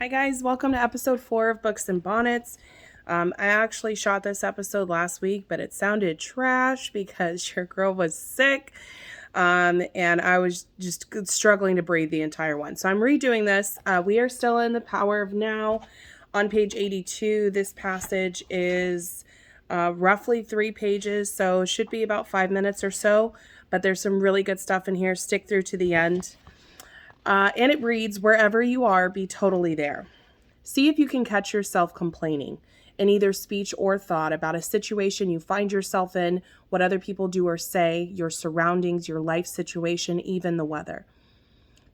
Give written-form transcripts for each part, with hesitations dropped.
Hi guys, welcome to episode 4 of Books and Bonnets. I actually shot this episode last week, but it sounded trash because your girl was sick, and I was just struggling to breathe the entire one. So I'm redoing this. We are still in the Power of Now on page 82. This passage is roughly 3 pages, so it should be about 5 minutes or so, but there's some really good stuff in here. Stick through to the end. And it reads, wherever you are, be totally there. See if you can catch yourself complaining in either speech or thought about a situation you find yourself in, what other people do or say, your surroundings, your life situation, even the weather.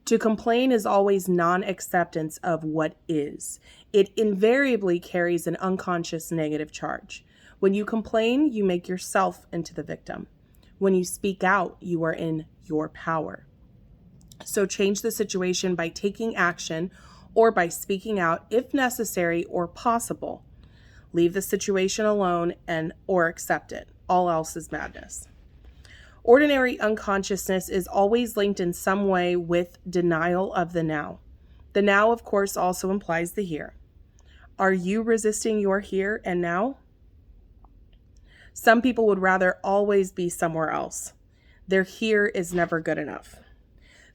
To complain is always non-acceptance of what is. It invariably carries an unconscious negative charge. When you complain, you make yourself into the victim. When you speak out, you are in your power. So change the situation by taking action or by speaking out if necessary or possible. Leave the situation alone or accept it. All else is madness. Ordinary unconsciousness is always linked in some way with denial of the now. The now, of course, also implies the here. Are you resisting your here and now? Some people would rather always be somewhere else. Their here is never good enough.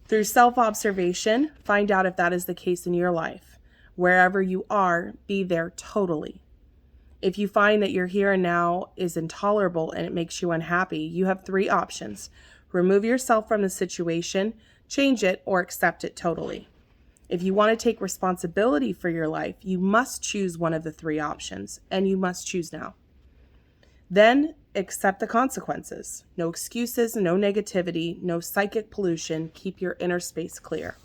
Through self-observation, find out if that is the case in your life. Wherever you are, be there totally. If you find that your here and now is intolerable and it makes you unhappy, you have 3 options. Remove yourself from the situation, change it, or accept it totally. If you want to take responsibility for your life, you must choose one of the 3 options, and you must choose now. Then accept the consequences. No excuses, no negativity, no psychic pollution. Keep your inner space clear.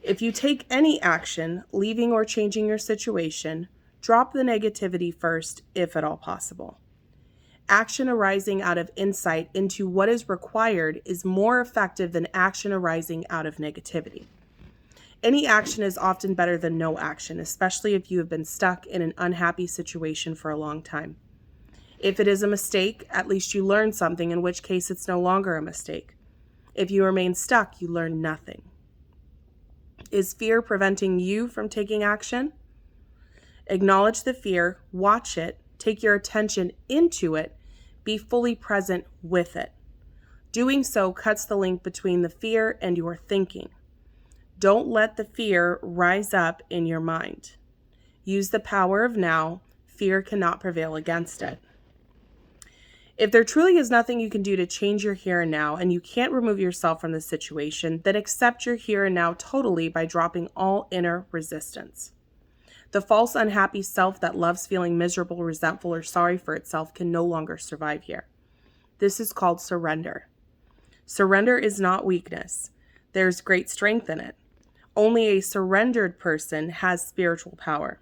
If you take any action, leaving or changing your situation, drop the negativity first, if at all possible. Action arising out of insight into what is required is more effective than action arising out of negativity. Any action is often better than no action, especially if you have been stuck in an unhappy situation for a long time. If it is a mistake, at least you learn something, in which case it's no longer a mistake. If you remain stuck, you learn nothing. Is fear preventing you from taking action? Acknowledge the fear, watch it, take your attention into it, be fully present with it. Doing so cuts the link between the fear and your thinking. Don't let the fear rise up in your mind. Use the power of now. Fear cannot prevail against it. If there truly is nothing you can do to change your here and now, and you can't remove yourself from the situation, then accept your here and now totally by dropping all inner resistance. The false, unhappy self that loves feeling miserable, resentful, or sorry for itself can no longer survive here. This is called surrender. Surrender is not weakness. There's great strength in it. Only a surrendered person has spiritual power.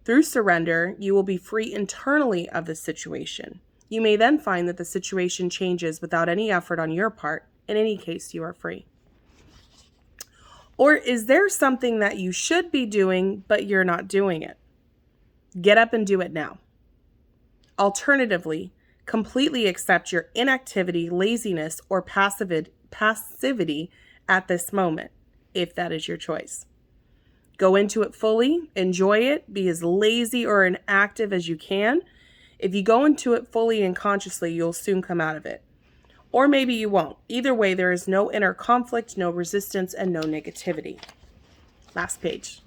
Through surrender, you will be free internally of the situation. You may then find that the situation changes without any effort on your part. In any case, you are free. Or is there something that you should be doing, but you're not doing it? Get up and do it now. Alternatively, completely accept your inactivity, laziness, or passivity at this moment, if that is your choice. Go into it fully, enjoy it, be as lazy or inactive as you can. If you go into it fully and consciously, you'll soon come out of it. Or maybe you won't. Either way, there is no inner conflict, no resistance, and no negativity. Last page.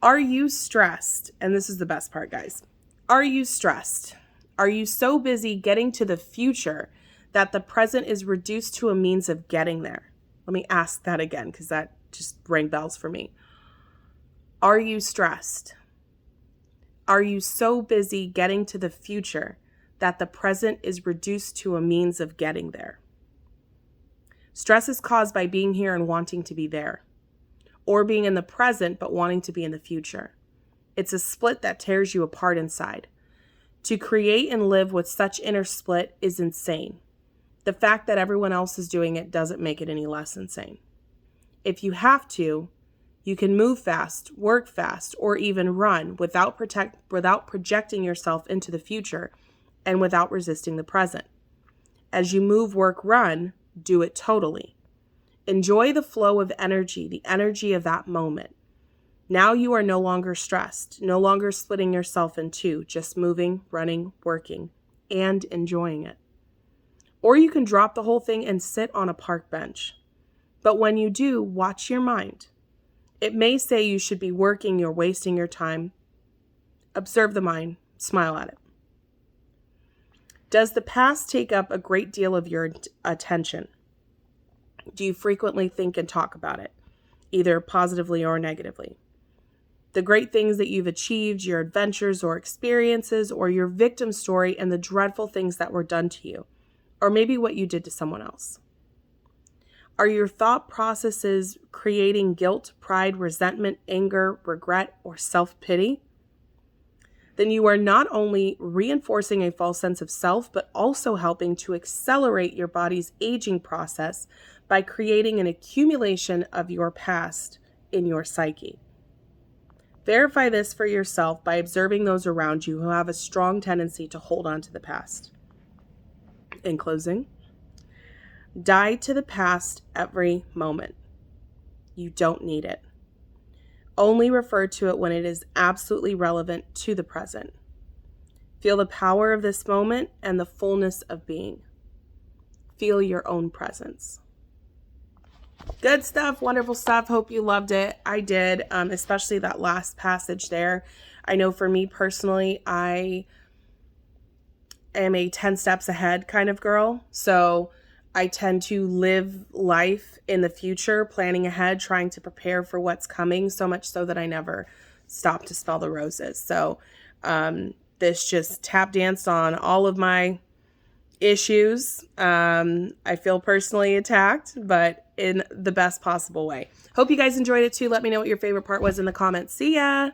Are you stressed? And this is the best part, guys. Are you stressed? Are you so busy getting to the future that the present is reduced to a means of getting there? Let me ask that again, because that just rang bells for me. Are you stressed? Are you so busy getting to the future that the present is reduced to a means of getting there? Stress is caused by being here and wanting to be there, or being in the present but wanting to be in the future. It's a split that tears you apart inside. To create and live with such inner split is insane. The fact that everyone else is doing it doesn't make it any less insane. If you have to, you can move fast, work fast, or even run without projecting yourself into the future and without resisting the present. As you move, work, run, do it totally. Enjoy the flow of energy, the energy of that moment. Now you are no longer stressed, no longer splitting yourself in two, just moving, running, working, and enjoying it. Or you can drop the whole thing and sit on a park bench. But when you do, watch your mind. It may say you should be working, you're wasting your time. Observe the mind, smile at it. Does the past take up a great deal of your attention? Do you frequently think and talk about it, either positively or negatively? The great things that you've achieved, your adventures or experiences, or your victim story and the dreadful things that were done to you, or maybe what you did to someone else. Are your thought processes creating guilt, pride, resentment, anger, regret, or self-pity? Then you are not only reinforcing a false sense of self, but also helping to accelerate your body's aging process by creating an accumulation of your past in your psyche. Verify this for yourself by observing those around you who have a strong tendency to hold on to the past. In closing, die to the past every moment. You don't need it. Only refer to it when it is absolutely relevant to the present. Feel the power of this moment and the fullness of being. Feel your own presence. Good stuff, wonderful stuff. Hope you loved it. I did, especially that last passage there. I know for me personally, I am a 10 steps ahead kind of girl. So I tend to live life in the future, planning ahead, trying to prepare for what's coming, so much so that I never stop to smell the roses. So this just tap danced on all of my issues. I feel personally attacked, but in the best possible way. Hope you guys enjoyed it too. Let me know what your favorite part was in the comments. See ya!